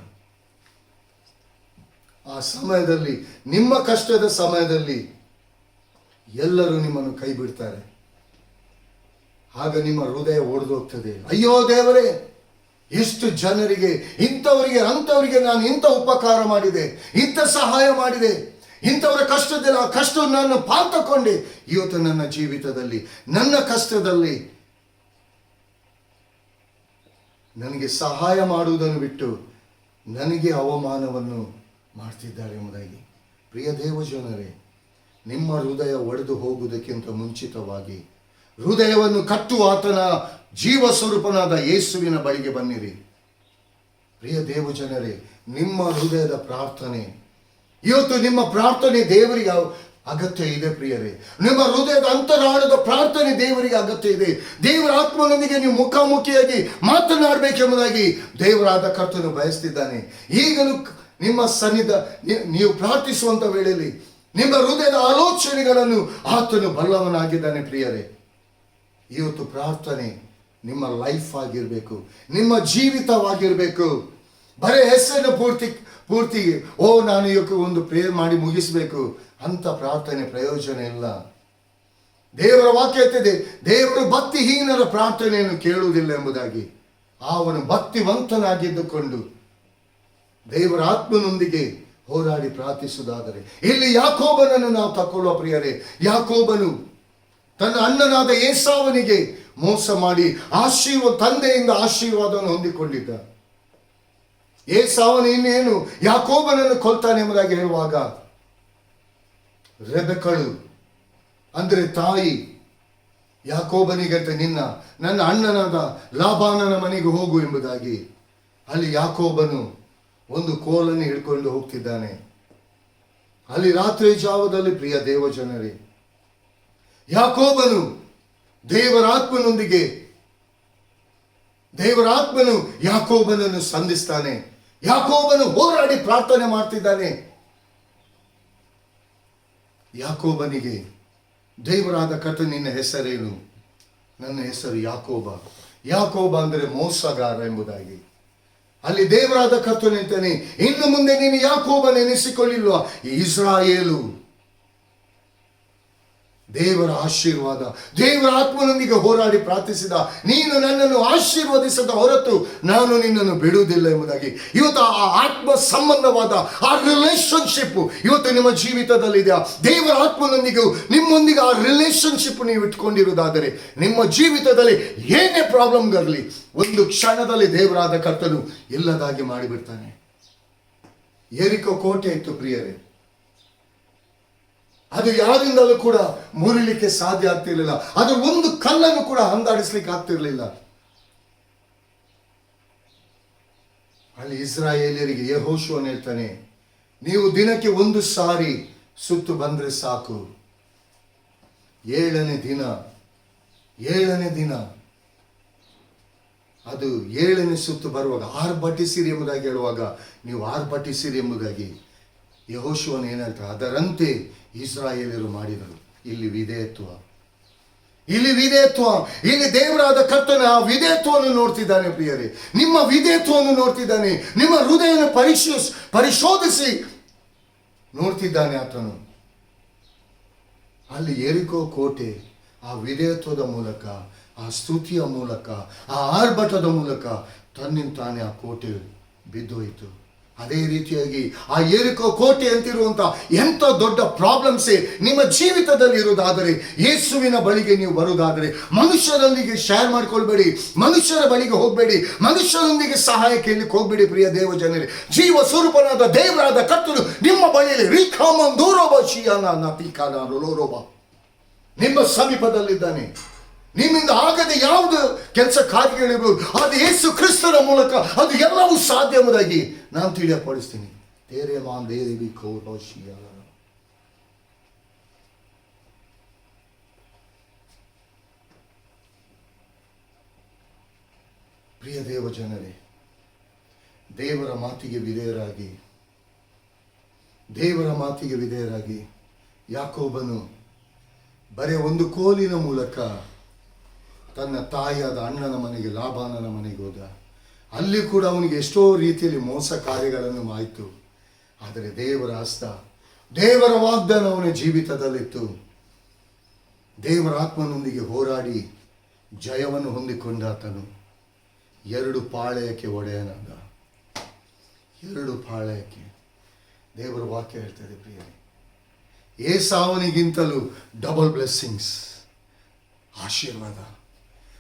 ಆ ಸಮಯದಲ್ಲಿ, ನಿಮ್ಮ ಕಷ್ಟದ ಸಮಯದಲ್ಲಿ ಎಲ್ಲರೂ ನಿಮ್ಮನ್ನು ಕೈ ಬಿಡ್ತಾರೆ. ಆಗ ನಿಮ್ಮ ಹೃದಯ ಒಡೆದೋಗ್ತದೆ. ಅಯ್ಯೋ ದೇವರೇ, ಎಷ್ಟು ಜನರಿಗೆ ಇಂಥವರಿಗೆ ಅಂಥವರಿಗೆ ನಾನು ಇಂಥ ಉಪಕಾರ ಮಾಡಿದೆ, ಇಂಥ ಸಹಾಯ ಮಾಡಿದೆ, ಇಂಥವರ ಕಷ್ಟದಲ್ಲಿ ಆ ಕಷ್ಟವನ್ನು ನಾನು ಪಾಲ್ತಕೊಂಡೆ. ಇವತ್ತು ನನ್ನ ಜೀವಿತದಲ್ಲಿ ನನ್ನ ಕಷ್ಟದಲ್ಲಿ ನನಗೆ ಸಹಾಯ ಮಾಡುವುದನ್ನು ಬಿಟ್ಟು ನನಗೆ ಅವಮಾನವನ್ನು ಮಾಡ್ತಿದ್ದಾರೆ ಎಂಬುದಾಗಿ. ಪ್ರಿಯ ದೇವಜನರೇ, ನಿಮ್ಮ ಹೃದಯ ಒಡೆದು ಹೋಗುವುದಕ್ಕಿಂತ ಮುಂಚಿತವಾಗಿ ಹೃದಯವನ್ನು ಕಟ್ಟುವ ಆತನ ಜೀವ ಸ್ವರೂಪನಾದ ಯೇಸುವಿನ ಬಳಿಗೆ ಬನ್ನಿರಿ. ಪ್ರಿಯ ದೇವಜನರೇ, ನಿಮ್ಮ ಹೃದಯದ ಪ್ರಾರ್ಥನೆ ಇವತ್ತು, ನಿಮ್ಮ ಪ್ರಾರ್ಥನೆ ದೇವರಿಗೆ ಅಗತ್ಯ ಇದೆ. ಪ್ರಿಯರೇ, ನಿಮ್ಮ ಹೃದಯದ ಅಂತರಾಳದ ಪ್ರಾರ್ಥನೆ ದೇವರಿಗೆ ಅಗತ್ಯ ಇದೆ. ದೇವರ ಆತ್ಮನೊಂದಿಗೆ ನೀವು ಮುಖಾಮುಖಿಯಾಗಿ ಮಾತನಾಡಬೇಕೆಂಬುದಾಗಿ ದೇವರಾದ ಕರ್ತನು ಬಯಸ್ತಿದ್ದಾನೆ. ಈಗಲೂ ನಿಮ್ಮ ನೀವು ಪ್ರಾರ್ಥಿಸುವಂತ ವೇಳೆಯಲ್ಲಿ ನಿಮ್ಮ ಹೃದಯದ ಆಲೋಚನೆಗಳನ್ನು ಆತನು ಬಲ್ಲವನಾಗಿದ್ದಾನೆ. ಪ್ರಿಯರೇ, ಇವತ್ತು ಪ್ರಾರ್ಥನೆ ನಿಮ್ಮ ಲೈಫ್ ಆಗಿರಬೇಕು, ನಿಮ್ಮ ಜೀವಿತವಾಗಿರಬೇಕು. ಬರೀ ಹೆಸರನ್ನು ಪೂರ್ತಿ ನಾನು ಇವತ್ತು ಒಂದು ಪ್ರೇಯರ್ ಮಾಡಿ ಮುಗಿಸಬೇಕು ಅಂತ ಪ್ರಾರ್ಥನೆ ಪ್ರಯೋಜನ ಇಲ್ಲ. ದೇವರ ವಾಕ್ಯ ಹೇಳ್ತಿದೆ, ದೇವರು ಭಕ್ತಿಹೀನರ ಪ್ರಾರ್ಥನೆಯನ್ನು ಕೇಳುವುದಿಲ್ಲ ಎಂಬುದಾಗಿ. ಅವನು ಭಕ್ತಿವಂತನಾಗಿದ್ದುಕೊಂಡು ದೇವರ ಆತ್ಮನೊಂದಿಗೆ ಹೋರಾಡಿ ಪ್ರಾರ್ಥಿಸುವುದಾದರೆ, ಇಲ್ಲಿ ಯಾಕೋಬನನ್ನು ನಾವು ತಕೊಳ್ಳುವ ಪ್ರಿಯರೇ, ಯಾಕೋಬನು ತನ್ನ ಅಣ್ಣನಾದ ಏಸಾವನಿಗೆ ಮೋಸ ಮಾಡಿ ತಂದೆಯಿಂದ ಆಶೀರ್ವಾದವನ್ನು ಹೊಂದಿಕೊಂಡಿದ್ದ. ಏಸಾವನು ಇನ್ನೇನು ಯಾಕೋಬನನ್ನು ಕೊಲ್ತಾನೆ ಎಂಬುದಾಗಿ ಹೇಳುವಾಗ ರೆಬೆಕ್ಕಳು ಅಂದರೆ ತಾಯಿ ಯಾಕೋಬನಿಗೆ ನನ್ನ ಅಣ್ಣನಾದ ಲಾಬಾನನ ಮನೆಗೆ ಹೋಗು ಎಂಬುದಾಗಿ. ಅಲ್ಲಿ ಯಾಕೋಬನು ಒಂದು ಕೋಲನ್ನು ಹಿಡ್ಕೊಂಡು ಹೋಗ್ತಿದ್ದಾನೆ. ಅಲ್ಲಿ ರಾತ್ರಿ ಜಾವದಲ್ಲಿ, ಪ್ರಿಯ ದೇವಜನರೇ, ಯಾಕೋಬನು ದೇವರಾತ್ಮನೊಂದಿಗೆ ದೇವರಾತ್ಮನು ಯಾಕೋಬನನ್ನು ಸಂಧಿಸ್ತಾನೆ. ಯಾಕೋಬನು ಹೋರಾಡಿ ಪ್ರಾರ್ಥನೆ ಮಾಡ್ತಿದ್ದಾನೆ. ಯಾಕೋಬನಿಗೆ ದೇವರಾದ ಕರ್ತನು, ನಿನ್ನ ಹೆಸರೇನು? ನನ್ನ ಹೆಸರು ಯಾಕೋಬ. ಯಾಕೋಬ ಅಂದರೆ ಮೋಸಗಾರ ಎಂಬುದಾಗಿ. ಅಲ್ಲಿ ದೇವರಾದ ಕರ್ತನು ಅಂತಾನೆ, ಇನ್ನು ಮುಂದೆ ನೀನು ಯಾಕೋಬ ನೆನೆಸಿಕೊಳ್ಳಿಲ್ವಾ, ಇಸ್ರಾಯೇಲು. ದೇವರ ಆಶೀರ್ವಾದ, ದೇವರ ಆತ್ಮನೊಂದಿಗೆ ಹೋರಾಡಿ ಪ್ರಾರ್ಥಿಸಿದ ನೀನು ನನ್ನನ್ನು ಆಶೀರ್ವದಿಸದ ಹೊರತು ನಾನು ನಿನ್ನನ್ನು ಬಿಡುವುದಿಲ್ಲ ಎಂಬುದಾಗಿ. ಇವತ್ತು ಆ ಆತ್ಮ ಸಂಬಂಧವಾದ ಆ ರಿಲೇಶನ್ಶಿಪ್ ಇವತ್ತು ನಿಮ್ಮ ಜೀವಿತದಲ್ಲಿದೆ. ದೇವರ ಆತ್ಮನೊಂದಿಗೆ ನಿಮ್ಮೊಂದಿಗೆ ಆ ರಿಲೇಶನ್ಶಿಪ್ ನೀವು ಇಟ್ಕೊಂಡಿರುವುದಾದರೆ ನಿಮ್ಮ ಜೀವಿತದಲ್ಲಿ ಏನೇ ಪ್ರಾಬ್ಲಮ್ ಬರಲಿ, ಒಂದು ಕ್ಷಣದಲ್ಲಿ ದೇವರಾದ ಕರ್ತನು ಇಲ್ಲದಾಗಿ ಮಾಡಿಬಿಡ್ತಾನೆ. ಯೆರಿಕೋ ಕೋಟೆ ಇತ್ತು ಪ್ರಿಯರೇ, ಅದು ಯಾರಿಂದಲೂ ಕೂಡ ಮುರಿಲಿಕ್ಕೆ ಸಾಧ್ಯ ಆಗ್ತಿರ್ಲಿಲ್ಲ. ಅದು ಒಂದು ಕಲ್ಲನ್ನು ಕೂಡ ಹಂದಾಡಿಸ್ಲಿಕ್ಕೆ ಆಗ್ತಿರ್ಲಿಲ್ಲ. ಅಲ್ಲಿ ಇಸ್ರಾಯೇಲಿಯರಿಗೆ ಯೆಹೋಶುವನು ಹೇಳ್ತಾನೆ, ನೀವು ದಿನಕ್ಕೆ ಒಂದು ಸಾರಿ ಸುತ್ತು ಬಂದ್ರೆ ಸಾಕು. ಏಳನೇ ದಿನ ಅದು ಏಳನೇ ಸುತ್ತು ಬರುವಾಗ ಆರ್ಭಟಿಸಿರಿ ಎಂಬುದಾಗಿ ಹೇಳುವಾಗ ನೀವು ಆರ್ಭಟಿಸಿರಿ ಎಂಬುದಾಗಿ ಯೆಹೋಶುವನು ಏನು ಹೇಳ್ತಾರೆ, ಅದರಂತೆ ಇಸ್ರಾಯೇಲರು ಮಾಡಿದರು. ಇಲ್ಲಿ ವಿಧೇಯತ್ವ, ಇಲ್ಲಿ ದೇವರಾದ ಕರ್ತನ ಆ ವಿಧೇಯತ್ವವನ್ನು ನೋಡ್ತಿದ್ದಾನೆ. ಪ್ರಿಯರೇ, ನಿಮ್ಮ ವಿಧೇಯತ್ವವನ್ನು ನೋಡ್ತಿದ್ದಾನೆ. ನಿಮ್ಮ ಹೃದಯವನ್ನು ಪರಿಶೋಧಿಸಿ ನೋಡ್ತಿದ್ದಾನೆ ಆತನು. ಅಲ್ಲಿ ಯೆರಿಕೋ ಕೋಟೆ ಆ ವಿಧೇಯತ್ವದ ಮೂಲಕ, ಆ ಸ್ತುತಿಯ ಮೂಲಕ, ಆ ಆರ್ಭಟದ ಮೂಲಕ ತನ್ನಿಂತಾನೆ ಆ ಕೋಟೆ ಬಿದ್ದೋಯಿತು. ಅದೇ ರೀತಿಯಾಗಿ ಆ ಯೆರಿಕೋ ಕೋಟೆ ಅಂತಿರುವಂತ ಎಂಥ ದೊಡ್ಡ ಪ್ರಾಬ್ಲಮ್ಸೇ ನಿಮ್ಮ ಜೀವಿತದಲ್ಲಿ ಇರುವುದಾದರೆ, ಯೇಸುವಿನ ಬಳಿಗೆ ನೀವು ಬರುವುದಾದರೆ, ಮನುಷ್ಯರೊಂದಿಗೆ ಶೇರ್ ಮಾಡ್ಕೊಳ್ಬೇಡಿ, ಮನುಷ್ಯರ ಬಳಿಗೆ ಹೋಗಬೇಡಿ, ಮನುಷ್ಯರೊಂದಿಗೆ ಸಹಾಯ ಕೇಳಲಿಕ್ಕೆ ಹೋಗ್ಬೇಡಿ. ಪ್ರಿಯ ದೇವ ಜನರೇ, ಜೀವ ಸ್ವರೂಪನಾದ ದೇವರಾದ ಕರ್ತನು ನಿಮ್ಮ ಬಳಿಯಲ್ಲಿ ನಿಮ್ಮ ಸಮೀಪದಲ್ಲಿದ್ದಾನೆ. ನಿಮ್ಮಿಂದ ಆಗದೆ ಯಾವುದು ಕೆಲಸ ಕಾರ್ಯಗಳಿರ್ಬೋದು, ಅದು ಯೇಸು ಕ್ರಿಸ್ತನ ಮೂಲಕ ಅದು ಎಲ್ಲವೂ ಸಾಧ್ಯ ಎಂಬುದಾಗಿ ನಾನು ತಿಳಿಯಪಡಿಸ್ತೀನಿ. ಪ್ರಿಯ ದೇವ ಜನರೇ, ದೇವರ ಮಾತಿಗೆ ವಿಧೇಯರಾಗಿ ಯಾಕೋಬನು ಬರೇ ಒಂದು ಕೋಲಿನ ಮೂಲಕ ತನ್ನ ತಾಯಿಯಾದ ಅಣ್ಣನ ಮನೆಗೆ, ಲಾಬಾನನ ಮನೆಗೆ ಹೋದ. ಅಲ್ಲಿ ಕೂಡ ಅವನಿಗೆ ಎಷ್ಟೋ ರೀತಿಯಲ್ಲಿ ಮೋಸ ಕಾರ್ಯಗಳನ್ನು ಆಯಿತು. ಆದರೆ ದೇವರ ಹಸ್ತ, ದೇವರ ವಾಗ್ದಾನ ಅವನ ಜೀವಿತದಲ್ಲಿತ್ತು. ದೇವರ ಆತ್ಮನೊಂದಿಗೆ ಹೋರಾಡಿ ಜಯವನ್ನು ಹೊಂದಿಕೊಂಡಾತನು. ಎರಡು ಪಾಳೆಯಕ್ಕೆ ಒಡೆಯನಾದ. ಎರಡು ಪಾಳೆಯಕ್ಕೆ ದೇವರ ವಾಕ್ಯ ಹೇಳ್ತದೆ ಪ್ರಿಯರೇ. ಏಸಾವನಿಗಿಂತಲೂ ಡಬಲ್ ಬ್ಲೆಸ್ಸಿಂಗ್ಸ್, ಆಶೀರ್ವಾದ.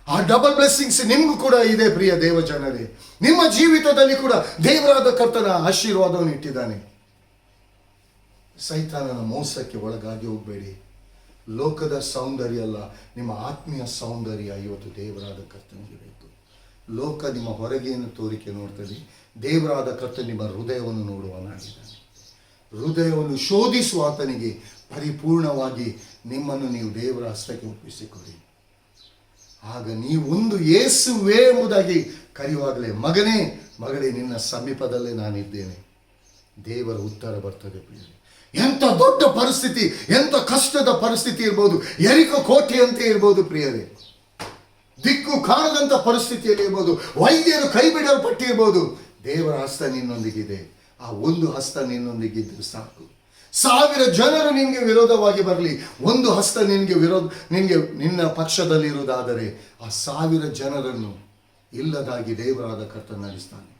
ಆ ಡಬಲ್ ಬ್ಲೆಸ್ಸಿಂಗ್ಸ್ ನಿಮಗೂ ಕೂಡ ಇದೆ ಪ್ರಿಯ ದೇವ ಜನರೇ. ನಿಮ್ಮ ಜೀವಿತದಲ್ಲಿ ಕೂಡ ದೇವರಾದ ಕರ್ತನ ಆಶೀರ್ವಾದವನ್ನು ಇಟ್ಟಿದ್ದಾನೆ. ಸೈತಾನನ ಮೋಸಕ್ಕೆ ಒಳಗಾಗಿ ಹೋಗಬೇಡಿ. ಲೋಕದ ಸೌಂದರ್ಯ ಅಲ್ಲ, ನಿಮ್ಮ ಆತ್ಮೀಯ ಸೌಂದರ್ಯ ಇವತ್ತು ದೇವರಾದ ಕರ್ತನಿಗೆ ಬೇಕು. ಲೋಕ ನಿಮ್ಮ ಹೊರಗೇನು ತೋರಿಕೆ ನೋಡ್ತದೆ, ದೇವರಾದ ಕರ್ತನ ನಿಮ್ಮ ಹೃದಯವನ್ನು ನೋಡುವನಾಗಿದ್ದಾನೆ. ಹೃದಯವನ್ನು ಶೋಧಿಸುವ ಆತನಿಗೆ ಪರಿಪೂರ್ಣವಾಗಿ ನಿಮ್ಮನ್ನು ನೀವು ದೇವರ ಹಸ್ತಕ್ಕೆ ಒಪ್ಪಿಸಿಕೊಡಿ. ಆಗ ನೀವೊಂದು ಯೇಸುವೇ ಎಂಬುದಾಗಿ ಕರೆಯುವಾಗಲೇ, ಮಗನೇ ಮಗಳೇ ನಿನ್ನ ಸಮೀಪದಲ್ಲೇ ನಾನಿದ್ದೇನೆ, ದೇವರ ಉತ್ತರ ಬರ್ತದೆ ಪ್ರಿಯರೇ. ಎಂಥ ದೊಡ್ಡ ಪರಿಸ್ಥಿತಿ, ಎಂಥ ಕಷ್ಟದ ಪರಿಸ್ಥಿತಿ ಇರ್ಬೋದು, ಯೆರಿಕೋ ಕೋಟೆಯಂತೆ ಇರ್ಬೋದು ಪ್ರಿಯರೇ, ದಿಕ್ಕು ಕಾಣದಂಥ ಪರಿಸ್ಥಿತಿಯಲ್ಲಿ ಇರ್ಬೋದು, ವೈದ್ಯರು ಕೈ ಬಿಡಲ್ಪಟ್ಟಿರ್ಬೋದು, ದೇವರ ಹಸ್ತ ನಿನ್ನೊಂದಿಗಿದೆ. ಆ ಒಂದು ಹಸ್ತ ನಿನ್ನೊಂದಿಗಿದ್ದು ಸಾಕು. 1000 ಜನರು ನಿನಗೆ ವಿರೋಧವಾಗಿ ಬರಲಿ, ಒಂದು ಹಸ್ತ ನಿನ್ನ ಪಕ್ಷದಲ್ಲಿ ಇರುವುದಾದರೆ ಆ 1000 ಜನರನ್ನು ಇಲ್ಲದಾಗಿ ದೇವರಾದ ಕರ್ತನ ನಡೆಸ್ತಾನೆ.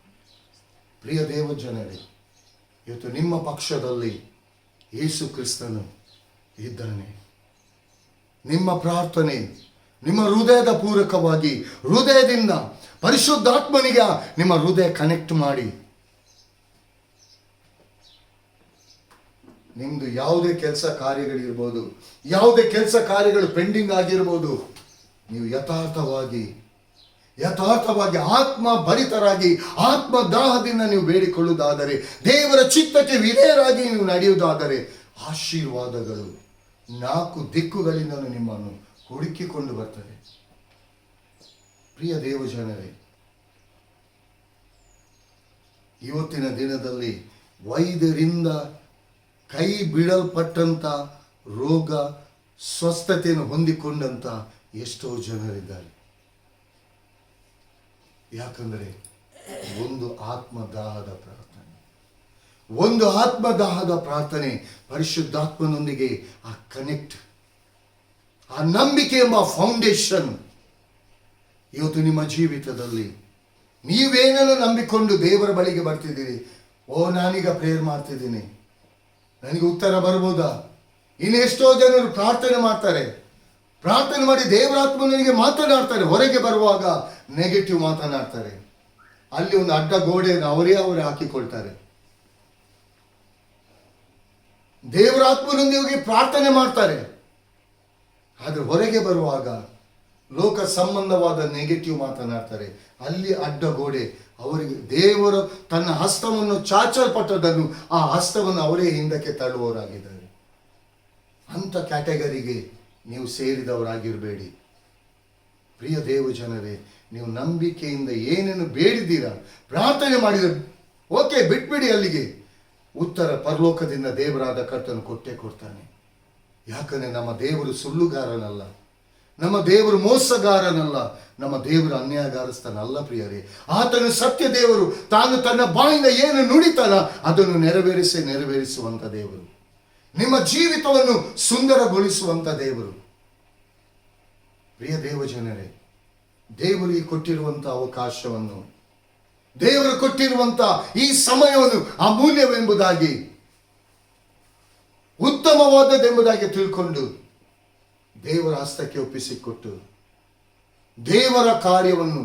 ಪ್ರಿಯ ದೇವ ಜನರೇ, ಇವತ್ತು ನಿಮ್ಮ ಪಕ್ಷದಲ್ಲಿ ಯೇಸು ಕ್ರಿಸ್ತನು ಇದ್ದಾನೆ. ನಿಮ್ಮ ಪ್ರಾರ್ಥನೆ, ನಿಮ್ಮ ಹೃದಯದ ಪೂರಕವಾಗಿ, ಹೃದಯದಿಂದ ಪರಿಶುದ್ಧಾತ್ಮನಿಗೆ ನಿಮ್ಮ ಹೃದಯ ಕನೆಕ್ಟ್ ಮಾಡಿ, ನಿಮ್ದು ಯಾವುದೇ ಕೆಲಸ ಕಾರ್ಯಗಳಿರ್ಬೋದು, ಯಾವುದೇ ಕೆಲಸ ಕಾರ್ಯಗಳು ಪೆಂಡಿಂಗ್ ಆಗಿರ್ಬೋದು, ನೀವು ಯಥಾರ್ಥವಾಗಿ ಆತ್ಮ ಭರಿತರಾಗಿ ಆತ್ಮ ದಾಹದಿಂದ ನೀವು ಬೇಡಿಕೊಳ್ಳುವುದಾದರೆ, ದೇವರ ಚಿತ್ತಕ್ಕೆ ವಿಧೇಯರಾಗಿ ನೀವು ನಡೆಯುವುದಾದರೆ, ಆಶೀರ್ವಾದಗಳು 4 ದಿಕ್ಕುಗಳಿಂದ ನಿಮ್ಮನ್ನು ಹುಡುಕಿಕೊಂಡು ಬರ್ತದೆ. ಪ್ರಿಯ ದೇವ ಜನರೇ, ಇವತ್ತಿನ ದಿನದಲ್ಲಿ ವೈದ್ಯರಿಂದ ಕೈ ಬಿಡಲ್ಪಟ್ಟಂಥ ರೋಗ ಸ್ವಸ್ಥತೆಯನ್ನು ಹೊಂದಿಕೊಂಡಂಥ ಎಷ್ಟೋ ಜನರಿದ್ದಾರೆ. ಯಾಕಂದರೆ ಒಂದು ಆತ್ಮದಾಹದ ಪ್ರಾರ್ಥನೆ ಪರಿಶುದ್ಧಾತ್ಮನೊಂದಿಗೆ ಆ ಕನೆಕ್ಟ್, ಆ ನಂಬಿಕೆ ಎಂಬ ಫೌಂಡೇಶನ್ ಇವತ್ತು ನಿಮ್ಮ ಜೀವಿತದಲ್ಲಿ ನೀವೇನನ್ನು ನಂಬಿಕೊಂಡು ದೇವರ ಬಳಿಗೆ ಬರ್ತಿದ್ದೀರಿ. ನಾನೀಗ ಪ್ರೇಯರ್ ಮಾಡ್ತಿದ್ದೀನಿ, ನನಗೆ ಉತ್ತರ ಬರ್ಬೋದಾ? ಇನ್ನೆಷ್ಟೋ ಜನರು ಪ್ರಾರ್ಥನೆ ಮಾಡಿ ದೇವರಾತ್ಮನಿಗೆ ಮಾತನಾಡ್ತಾರೆ, ಹೊರಗೆ ಬರುವಾಗ ನೆಗೆಟಿವ್ ಮಾತನಾಡ್ತಾರೆ. ಅಲ್ಲಿ ಒಂದು ಅಡ್ಡ ಗೋಡೆಯನ್ನು ಅವರೇ ಹಾಕಿಕೊಳ್ತಾರೆ. ದೇವರಾತ್ಮನೊಂದಿಗೆ ಪ್ರಾರ್ಥನೆ ಮಾಡ್ತಾರೆ, ಆದರೆ ಹೊರಗೆ ಬರುವಾಗ ಲೋಕ ಸಂಬಂಧವಾದ ನೆಗೆಟಿವ್ ಮಾತನಾಡ್ತಾರೆ. ಅಲ್ಲಿ ಅಡ್ಡ ಗೋಡೆ. ಅವರಿಗೆ ದೇವರು ತನ್ನ ಹಸ್ತವನ್ನು ಚಾಚಲ್ಪಟ್ಟದನ್ನು, ಆ ಹಸ್ತವನ್ನು ಅವರೇ ಹಿಂದಕ್ಕೆ ತಳ್ಳುವವರಾಗಿದ್ದಾರೆ. ಅಂಥ ಕ್ಯಾಟಗರಿಗೆ ನೀವು ಸೇರಿದವರಾಗಿರಬೇಡಿ. ಪ್ರಿಯ ದೇವ ಜನರೇ, ನೀವು ನಂಬಿಕೆಯಿಂದ ಏನೇನು ಬೇಡಿದ್ದೀರಾ, ಪ್ರಾರ್ಥನೆ ಮಾಡಿದರೆ ಓಕೆ, ಬಿಟ್ಬಿಡಿ. ಅಲ್ಲಿಗೆ ಉತ್ತರ ಪರಲೋಕದಿಂದ ದೇವರಾದ ಕರ್ತನು ಕೊಟ್ಟೇ ಕೊಡ್ತಾನೆ. ಯಾಕಂದರೆ ನಮ್ಮ ದೇವರು ಸುಳ್ಳುಗಾರನಲ್ಲ, ನಮ್ಮ ದೇವರು ಮೋಸಗಾರನಲ್ಲ, ನಮ್ಮ ದೇವರು ಅನ್ಯಾಯಗಾರಸ್ಥನಲ್ಲ ಪ್ರಿಯರೇ. ಆತನು ಸತ್ಯ ದೇವರು. ತಾನು ತನ್ನ ಬಾಯಿಂದ ಏನು ನುಡಿತಾನ ಅದನ್ನು ನೆರವೇರಿಸುವಂಥ ದೇವರು. ನಿಮ್ಮ ಜೀವಿತವನ್ನು ಸುಂದರಗೊಳಿಸುವಂಥ ದೇವರು. ಪ್ರಿಯ ದೇವ ಜನರೇ, ದೇವರಿಗೆ ಕೊಟ್ಟಿರುವಂಥ ಅವಕಾಶವನ್ನು, ದೇವರು ಕೊಟ್ಟಿರುವಂಥ ಈ ಸಮಯವನ್ನು ಅಮೂಲ್ಯವೆಂಬುದಾಗಿ, ಉತ್ತಮವಾದದ್ದೆಂಬುದಾಗಿ ತಿಳ್ಕೊಂಡು ದೇವರ ಹಸ್ತಕ್ಕೆ ಒಪ್ಪಿಸಿಕೊಟ್ಟು ದೇವರ ಕಾರ್ಯವನ್ನು,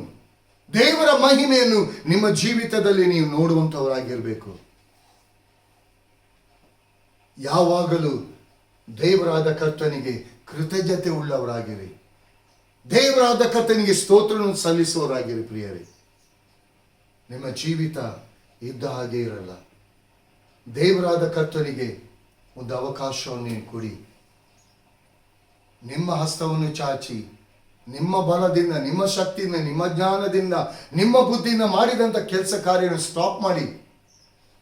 ದೇವರ ಮಹಿಮೆಯನ್ನು ನಿಮ್ಮ ಜೀವಿತದಲ್ಲಿ ನೀವು ನೋಡುವಂಥವರಾಗಿರಬೇಕು. ಯಾವಾಗಲೂ ದೇವರಾದ ಕರ್ತನಿಗೆ ಕೃತಜ್ಞತೆ ಉಳ್ಳವರಾಗಿರಿ. ದೇವರಾದ ಕರ್ತನಿಗೆ ಸ್ತೋತ್ರವನ್ನು ಸಲ್ಲಿಸುವವರಾಗಿರಿ ಪ್ರಿಯರೇ. ನಿಮ್ಮ ಜೀವಿತ ಇದ್ದ ಹಾಗೆ ಇರಲ್ಲ. ದೇವರಾದ ಕರ್ತನಿಗೆ ಒಂದು ಅವಕಾಶವನ್ನು ಕೊಡಿ. ನಿಮ್ಮ ಹಸ್ತವನ್ನು ಚಾಚಿ, ನಿಮ್ಮ ಬಲದಿಂದ, ನಿಮ್ಮ ಶಕ್ತಿಯಿಂದ, ನಿಮ್ಮ ಜ್ಞಾನದಿಂದ, ನಿಮ್ಮ ಬುದ್ಧಿಯಿಂದ ಮಾಡಿದಂಥ ಕೆಲಸ ಕಾರ್ಯವನ್ನು ಸ್ಟಾಪ್ ಮಾಡಿ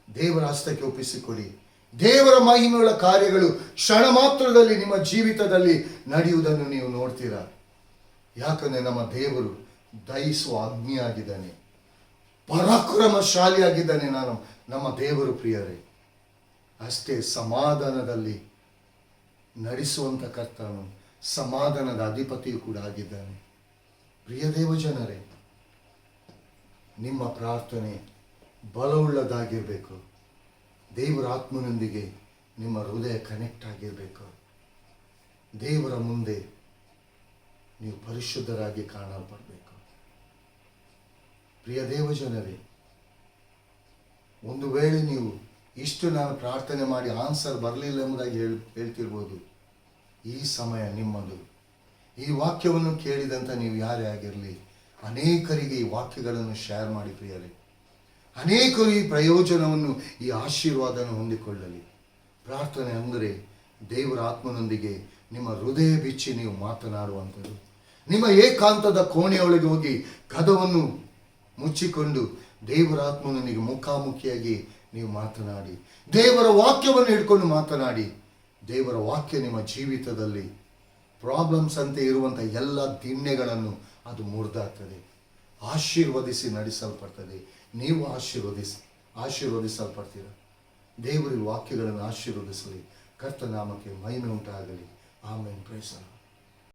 ದೇವರ ಹಸ್ತಕ್ಕೆ ಒಪ್ಪಿಸಿಕೊಡಿ. ದೇವರ ಮಹಿಮೆಯುಳ್ಳ ಕಾರ್ಯಗಳು ಕ್ಷಣ ಮಾತ್ರದಲ್ಲಿ ನಿಮ್ಮ ಜೀವಿತದಲ್ಲಿ ನಡೆಯುವುದನ್ನು ನೀವು ನೋಡ್ತೀರಾ. ಯಾಕಂದರೆ ನಮ್ಮ ದೇವರು ದಯಿಸುವ ಅಗ್ನಿಯಾಗಿದ್ದಾನೆ, ಪರಾಕ್ರಮಶಾಲಿಯಾಗಿದ್ದಾನೆ. ನಮ್ಮ ದೇವರು ಪ್ರಿಯರೇ, ಅಷ್ಟೇ ಸಮಾಧಾನದಲ್ಲಿ ನಡೆಸುವಂಥ ಕರ್ತನು, ಸಮಾಧಾನದ ಅಧಿಪತಿಯು ಕೂಡ ಆಗಿದ್ದಾನೆ. ಪ್ರಿಯ ದೇವ ಜನರೇ, ನಿಮ್ಮ ಪ್ರಾರ್ಥನೆ ಬಲವುಳ್ಳದಾಗಿರಬೇಕು. ದೇವರ ಆತ್ಮನೊಂದಿಗೆ ನಿಮ್ಮ ಹೃದಯ ಕನೆಕ್ಟ್ ಆಗಿರಬೇಕು. ದೇವರ ಮುಂದೆ ನೀವು ಪರಿಶುದ್ಧರಾಗಿ ಕಾಣಲ್ಪಡಬೇಕು. ಪ್ರಿಯ ದೇವಜನರೇ, ಒಂದು ವೇಳೆ ನೀವು ಇಷ್ಟು ನಾನು ಪ್ರಾರ್ಥನೆ ಮಾಡಿ ಆನ್ಸರ್ ಬರಲಿಲ್ಲ ಎಂಬುದಾಗಿ ಹೇಳ್ತಿರ್ಬೋದು. ಈ ಸಮಯ ನಿಮ್ಮದು. ಈ ವಾಕ್ಯವನ್ನು ಕೇಳಿದಂಥ ನೀವು ಯಾರೇ ಆಗಿರಲಿ, ಅನೇಕರಿಗೆ ಈ ವಾಕ್ಯಗಳನ್ನು ಶೇರ್ ಮಾಡಿ ಪ್ರಿಯರೇ. ಅನೇಕರು ಈ ಪ್ರಯೋಜನವನ್ನು, ಈ ಆಶೀರ್ವಾದವನ್ನು ಹೊಂದಿಕೊಳ್ಳಲಿ. ಪ್ರಾರ್ಥನೆ ಅಂದರೆ ದೇವರ ಆತ್ಮನೊಂದಿಗೆ ನಿಮ್ಮ ಹೃದಯ ಬಿಚ್ಚಿ ನೀವು ಮಾತನಾಡುವಂಥದ್ದು. ನಿಮ್ಮ ಏಕಾಂತದ ಕೋಣೆಯೊಳಗೆ ಹೋಗಿ ಕದವನ್ನು ಮುಚ್ಚಿಕೊಂಡು ದೇವರ ಆತ್ಮನೊಂದಿಗೆ ಮುಖಾಮುಖಿಯಾಗಿ ನೀವು ಮಾತನಾಡಿ, ದೇವರ ವಾಕ್ಯವನ್ನು ಹಿಡ್ಕೊಂಡು ಮಾತನಾಡಿ. ದೇವರ ವಾಕ್ಯ ನಿಮ್ಮ ಜೀವಿತದಲ್ಲಿ ಪ್ರಾಬ್ಲಮ್ಸ್ ಅಂತ ಇರುವಂಥ ಎಲ್ಲ ದಿಣ್ಣೆಗಳನ್ನು ಅದು ಮುರಿದಾಗ್ತದೆ. ಆಶೀರ್ವದಿಸಿ ನಡೆಸಲ್ಪಡ್ತದೆ. ನೀವು ಆಶೀರ್ವದಿಸಲ್ಪಡ್ತೀರ. ದೇವರ ವಾಕ್ಯಗಳನ್ನು ಆಶೀರ್ವದಿಸಲಿ. ಕರ್ತನಾಮಕ್ಕೆ ಮಹಿಮೆ ಉಂಟಾಗಲಿ. ಆಮೇನ್. Praise the lord.